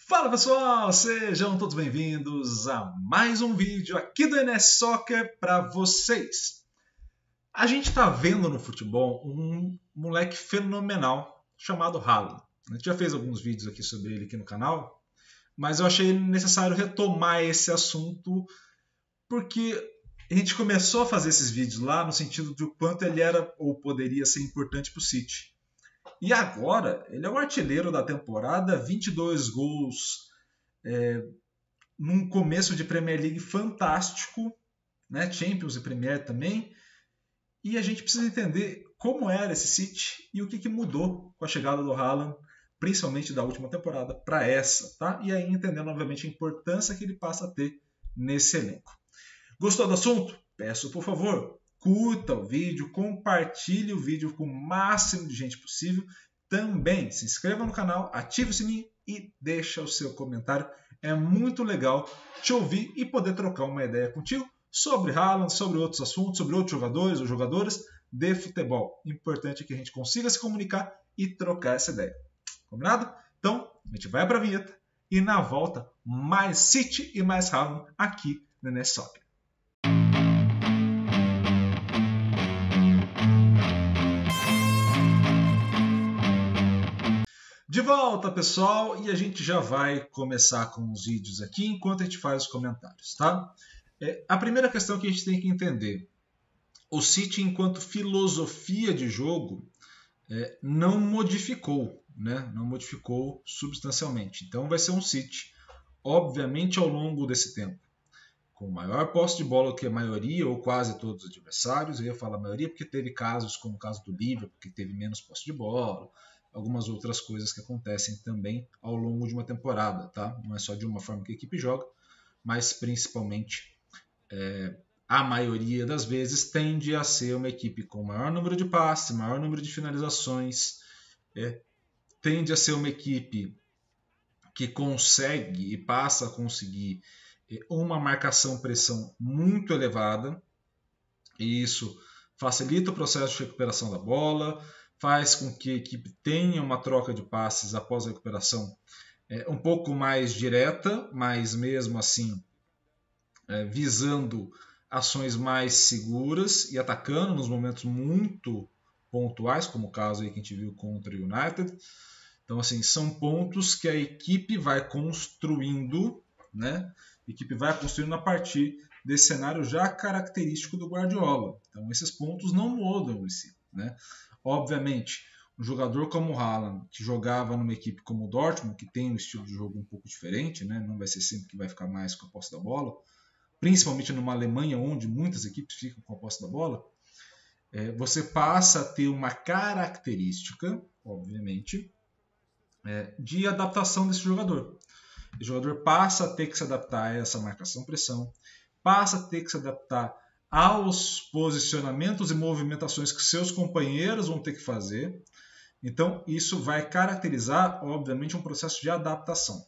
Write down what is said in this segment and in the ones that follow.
Fala pessoal, sejam todos bem-vindos a mais um vídeo aqui do NS Soccer para vocês. A gente está vendo no futebol um moleque fenomenal chamado Haaland. A gente já fez alguns vídeos aqui sobre ele aqui no canal, mas eu achei necessário retomar esse assunto porque a gente começou a fazer esses vídeos lá no sentido de o quanto ele era ou poderia ser importante para o City. E agora, ele é o artilheiro da temporada, 22 gols num começo de Premier League fantástico, né? Champions e Premier também. E a gente precisa entender como era esse City e o que mudou com a chegada do Haaland, principalmente da última temporada para essa, tá? E aí entendendo, obviamente, a importância que ele passa a ter nesse elenco. Gostou do assunto? Peço, por favor, curta o vídeo, compartilhe o vídeo com o máximo de gente possível. Também se inscreva no canal, ative o sininho e deixa o seu comentário. É muito legal te ouvir e poder trocar uma ideia contigo sobre Haaland, sobre outros assuntos, sobre outros jogadores ou jogadoras de futebol. Importante é que a gente consiga se comunicar e trocar essa ideia. Combinado? Então, a gente vai para a vinheta e na volta mais City e mais Haaland aqui no NS Soccer. De volta, pessoal, e a gente já vai começar com os vídeos aqui enquanto a gente faz os comentários, tá? A primeira questão que a gente tem que entender, o City, enquanto filosofia de jogo, não modificou, né? Não modificou substancialmente. Então vai ser um City, obviamente, ao longo desse tempo, com maior posse de bola que a maioria ou quase todos os adversários. Eu ia falar a maioria porque teve casos como o caso do Liverpool, que teve menos posse de bola, algumas outras coisas que acontecem também ao longo de uma temporada, tá? Não é só de uma forma que a equipe joga, mas principalmente a maioria das vezes tende a ser uma equipe com maior número de passes, maior número de finalizações, tende a ser uma equipe que consegue e passa a conseguir uma marcação-pressão muito elevada, e isso facilita o processo de recuperação da bola, faz com que a equipe tenha uma troca de passes após a recuperação um pouco mais direta, mas mesmo assim visando ações mais seguras e atacando nos momentos muito pontuais, como o caso aí que a gente viu contra o United. Então, assim, são pontos que a equipe vai construindo, né? A equipe vai construindo a partir desse cenário já característico do Guardiola. Então, esses pontos não mudam em si, né? Obviamente, um jogador como o Haaland, que jogava numa equipe como o Dortmund, que tem um estilo de jogo um pouco diferente, né? Não vai ser sempre que vai ficar mais com a posse da bola, principalmente numa Alemanha onde muitas equipes ficam com a posse da bola, você passa a ter uma característica, obviamente, de adaptação desse jogador. O jogador passa a ter que se adaptar a essa marcação-pressão, passa a ter que se adaptar aos posicionamentos e movimentações que seus companheiros vão ter que fazer. Então, isso vai caracterizar, obviamente, um processo de adaptação.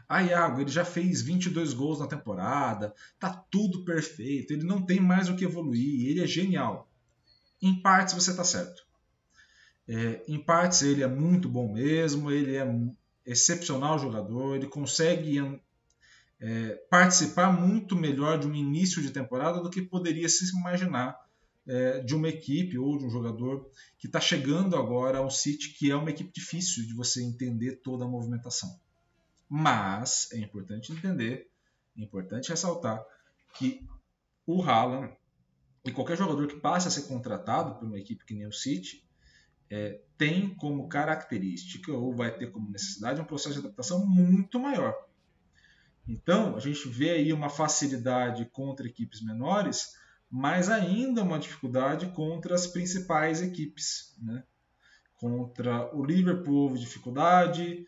Iago, ele já fez 22 gols na temporada, tá tudo perfeito, ele não tem mais o que evoluir, ele é genial. Em partes você está certo. Em partes ele é muito bom mesmo, ele é excepcional jogador, ele consegue participar muito melhor de um início de temporada do que poderia se imaginar de uma equipe ou de um jogador que está chegando agora ao City, que é uma equipe difícil de você entender toda a movimentação. Mas é importante entender, é importante ressaltar que o Haaland e qualquer jogador que passe a ser contratado por uma equipe que nem o City tem como característica ou vai ter como necessidade um processo de adaptação muito maior. Então, a gente vê aí uma facilidade contra equipes menores, mas ainda uma dificuldade contra as principais equipes, né? Contra o Liverpool houve dificuldade,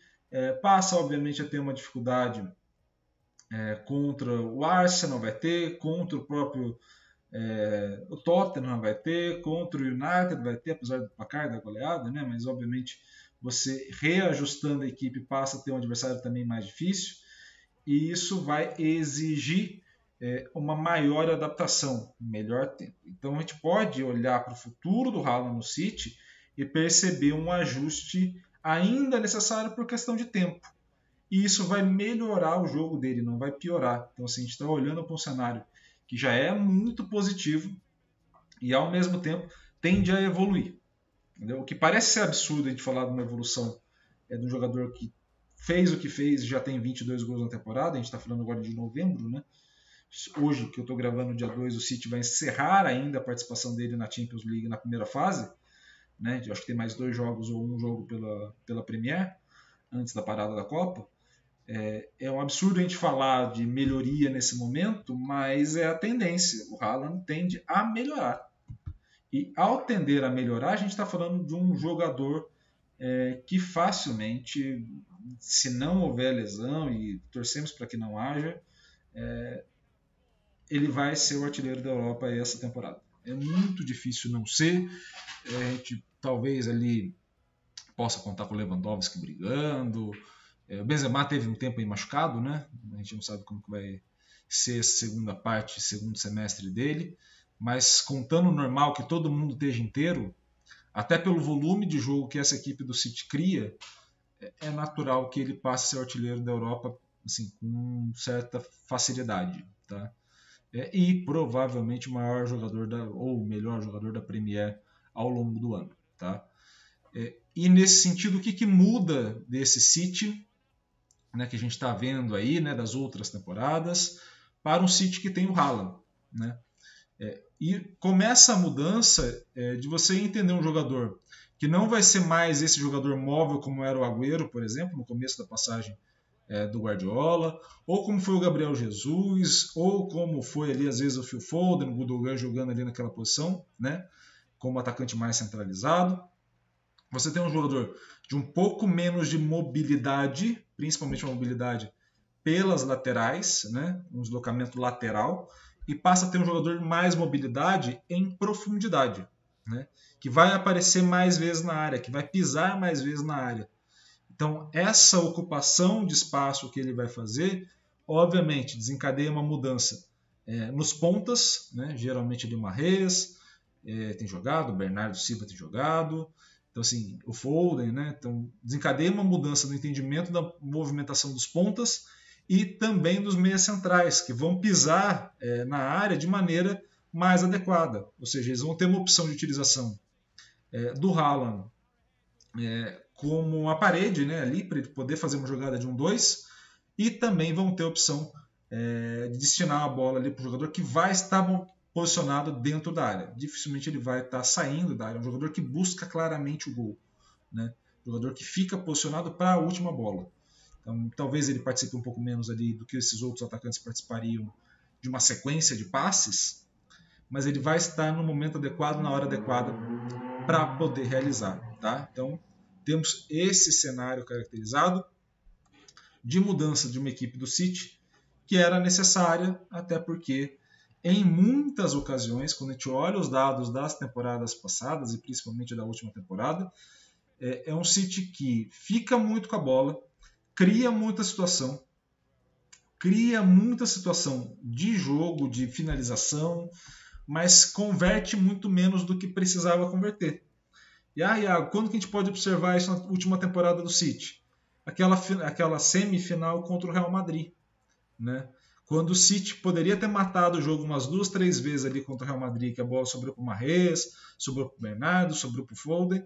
passa obviamente a ter uma dificuldade contra o Arsenal, vai ter, contra o próprio o Tottenham vai ter, contra o United vai ter, apesar do placar da goleada, né? Mas obviamente você reajustando a equipe passa a ter um adversário também mais difícil, e isso vai exigir uma maior adaptação, um melhor tempo. Então a gente pode olhar para o futuro do Haaland no City e perceber um ajuste ainda necessário por questão de tempo. e isso vai melhorar o jogo dele, não vai piorar. Então assim, a gente está olhando para um cenário que já é muito positivo e ao mesmo tempo tende a evoluir. Entendeu? O que parece ser absurdo a gente falar de uma evolução de um jogador que fez o que fez e já tem 22 gols na temporada, a gente está falando agora de novembro, né? Hoje, que eu estou gravando dia 2, o City vai encerrar ainda a participação dele na Champions League na primeira fase, né? Eu acho que tem mais 2 jogos ou um jogo pela Premier, antes da parada da Copa. É um absurdo a gente falar de melhoria nesse momento, mas é a tendência. O Haaland tende a melhorar. E ao tender a melhorar, a gente está falando de um jogador que facilmente, se não houver lesão, e torcemos para que não haja, ele vai ser o artilheiro da Europa essa temporada. É muito difícil não ser. A gente talvez ali possa contar com o Lewandowski brigando. O Benzema teve um tempo aí machucado, né? A gente não sabe como que vai ser essa segunda parte, segundo semestre dele. Mas contando normal, que todo mundo esteja inteiro, até pelo volume de jogo que essa equipe do City cria, é natural que ele passe a ser artilheiro da Europa assim, com certa facilidade. Tá? E provavelmente o maior jogador ou o melhor jogador da Premier ao longo do ano. Tá? E nesse sentido, o que muda desse City, né, que a gente está vendo aí, né, das outras temporadas, para um City que tem o Haaland, né? E começa a mudança de você entender um jogador que não vai ser mais esse jogador móvel como era o Agüero, por exemplo, no começo da passagem do Guardiola, ou como foi o Gabriel Jesus, ou como foi ali às vezes o Phil Foden, o Gundogan jogando ali naquela posição, né, como atacante mais centralizado. Você tem um jogador de um pouco menos de mobilidade, principalmente uma mobilidade pelas laterais, né, um deslocamento lateral, e passa a ter um jogador de mais mobilidade em profundidade, né, que vai aparecer mais vezes na área, que vai pisar mais vezes na área. Então, essa ocupação de espaço que ele vai fazer, obviamente, desencadeia uma mudança nos pontas, né, geralmente ali o Mahrez tem jogado, o Bernardo Silva tem jogado, então assim, o Foden, né, então desencadeia uma mudança no entendimento da movimentação dos pontas e também dos meias centrais, que vão pisar na área de maneira mais adequada. Ou seja, eles vão ter uma opção de utilização do Haaland como uma parede, né, ali para ele poder fazer uma jogada de 1-2, e também vão ter a opção de destinar a bola ali para o jogador que vai estar posicionado dentro da área. Dificilmente ele vai estar saindo da área. É um jogador que busca claramente o gol, né? Um jogador que fica posicionado para a última bola. Então, talvez ele participe um pouco menos ali do que esses outros atacantes participariam de uma sequência de passes, mas ele vai estar no momento adequado, na hora adequada, para poder realizar. Tá? Então, temos esse cenário caracterizado de mudança de uma equipe do City, que era necessária, até porque, em muitas ocasiões, quando a gente olha os dados das temporadas passadas, e principalmente da última temporada, é um City que fica muito com a bola, cria muita situação de jogo, de finalização, mas converte muito menos do que precisava converter. E Iago, quando que a gente pode observar isso na última temporada do City? Aquela semifinal contra o Real Madrid, né? Quando o City poderia ter matado o jogo umas 2, 3 vezes ali contra o Real Madrid, que a bola sobrou para o Mahrez, sobrou para o Bernardo, sobrou para o Foden,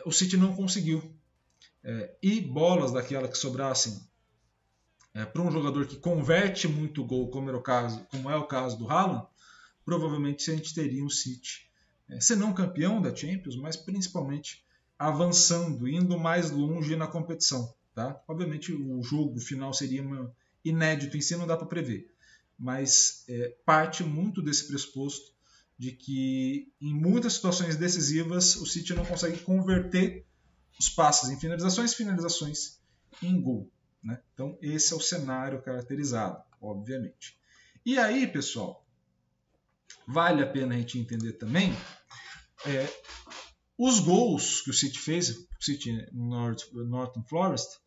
o City não conseguiu. E bolas daquela que sobrassem para um jogador que converte muito gol, como é o caso do Haaland, provavelmente a gente teria um City, se não campeão da Champions, mas principalmente avançando, indo mais longe na competição. Tá? Obviamente o jogo final seria inédito em si, não dá para prever, mas parte muito desse pressuposto de que em muitas situações decisivas o City não consegue converter os passes em finalizações em gol. Né? Então esse é o cenário caracterizado, obviamente. E aí, pessoal, vale a pena a gente entender também os gols que o City fez, o City Northern Forest,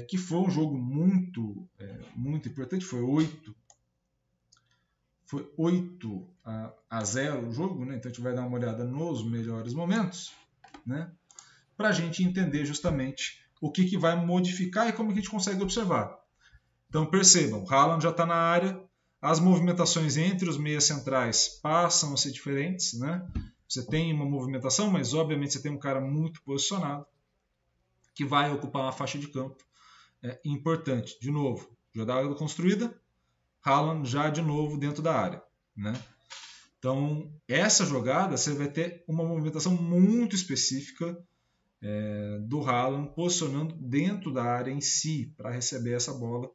que foi um jogo muito importante, foi 8-0 o jogo, né? Então a gente vai dar uma olhada nos melhores momentos, né? Para a gente entender justamente o que vai modificar e como que a gente consegue observar. Então percebam, o Haaland já está na área, as movimentações entre os meias centrais passam a ser diferentes, né? Você tem uma movimentação, mas obviamente você tem um cara muito posicionado que vai ocupar uma faixa de campo importante. De novo, jogada construída, Haaland já de novo dentro da área, né? Então, essa jogada você vai ter uma movimentação muito específica do Haaland posicionando dentro da área em si para receber essa bola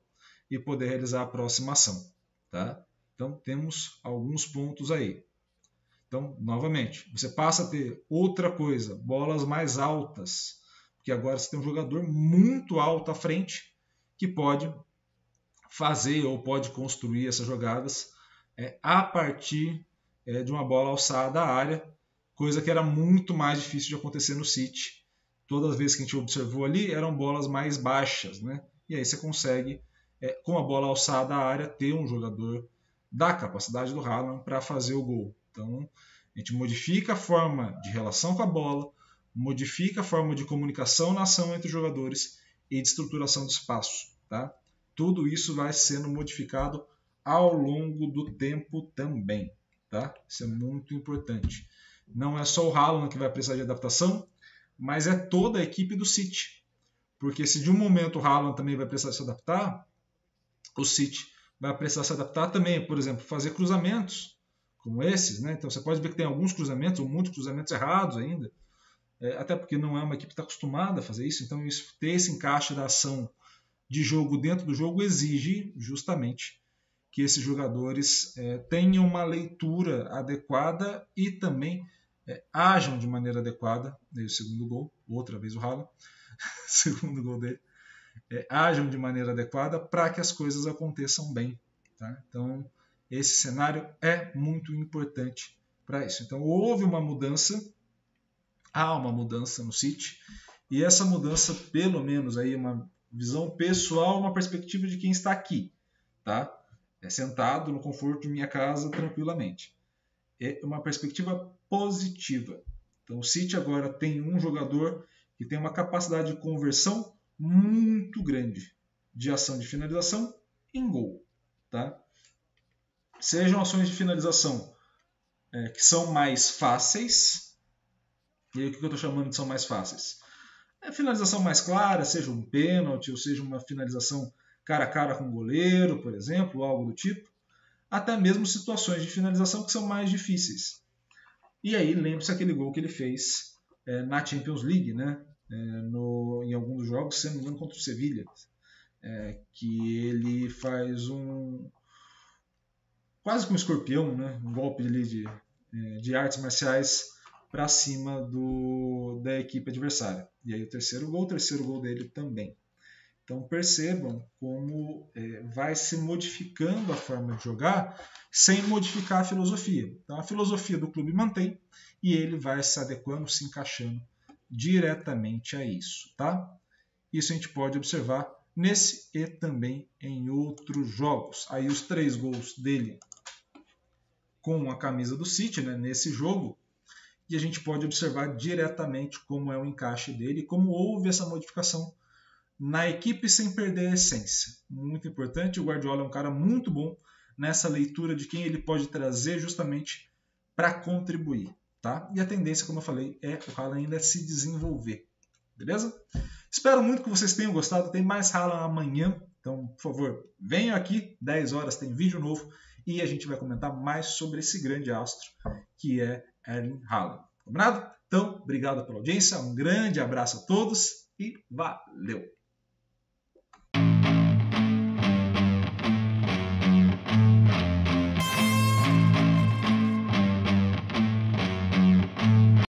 e poder realizar a aproximação. Tá? Então, temos alguns pontos aí. Então, novamente, você passa a ter outra coisa, bolas mais altas, porque agora você tem um jogador muito alto à frente que pode fazer ou pode construir essas jogadas a partir de uma bola alçada à área, coisa que era muito mais difícil de acontecer no City. Todas as vezes que a gente observou ali, eram bolas mais baixas, né? E aí você consegue, com a bola alçada à área, ter um jogador da capacidade do Haaland para fazer o gol. Então, a gente modifica a forma de relação com a bola, modifica a forma de comunicação na ação entre os jogadores e de estruturação de espaço. Tá? Tudo isso vai sendo modificado ao longo do tempo também. Tá? Isso é muito importante. Não é só o Haaland que vai precisar de adaptação, mas é toda a equipe do City. Porque se de um momento o Haaland também vai precisar se adaptar, o City vai precisar se adaptar também, por exemplo, fazer cruzamentos como esses. Né? Então você pode ver que tem alguns cruzamentos, ou muitos cruzamentos errados ainda, até porque não é uma equipe que está acostumada a fazer isso. Então ter esse encaixe da ação de jogo dentro do jogo exige justamente que esses jogadores tenham uma leitura adequada e também ajam de maneira adequada. O segundo gol, outra vez o Haaland, segundo gol dele, ajam de maneira adequada para que as coisas aconteçam bem. Tá? Então, esse cenário é muito importante para isso. Então, houve uma mudança, há uma mudança no City, e essa mudança, pelo menos, aí uma visão pessoal, uma perspectiva de quem está aqui, tá? Sentado no conforto de minha casa tranquilamente. É uma perspectiva positiva. Então, o City agora tem um jogador que tem uma capacidade de conversão muito grande de ação de finalização em gol. Tá? Sejam ações de finalização que são mais fáceis. E aí, o que eu estou chamando de são mais fáceis? É finalização mais clara, seja um pênalti, ou seja uma finalização cara a cara com o goleiro, por exemplo, algo do tipo. Até mesmo situações de finalização que são mais difíceis. E aí, lembre-se aquele gol que ele fez na Champions League, né? Em alguns dos jogos, se não me engano, contra o Sevilla, que ele faz quase que um escorpião, né? Um golpe ali de artes marciais para cima da equipe adversária. E aí o terceiro gol dele também. Então percebam como vai se modificando a forma de jogar sem modificar a filosofia. Então a filosofia do clube mantém e ele vai se adequando, se encaixando diretamente a isso. Tá? Isso a gente pode observar nesse e também em outros jogos. Aí os 3 gols dele com a camisa do City, né, nesse jogo, e a gente pode observar diretamente como é o encaixe dele e como houve essa modificação na equipe sem perder a essência. Muito importante, o Guardiola é um cara muito bom nessa leitura de quem ele pode trazer justamente para contribuir. Tá? E a tendência, como eu falei, é o Haaland ainda se desenvolver. Beleza? Espero muito que vocês tenham gostado. Tem mais Haaland amanhã. Então, por favor, venham aqui. 10 horas tem vídeo novo. E a gente vai comentar mais sobre esse grande astro que é Erling Haaland. Combinado? Então, obrigado pela audiência. Um grande abraço a todos e valeu!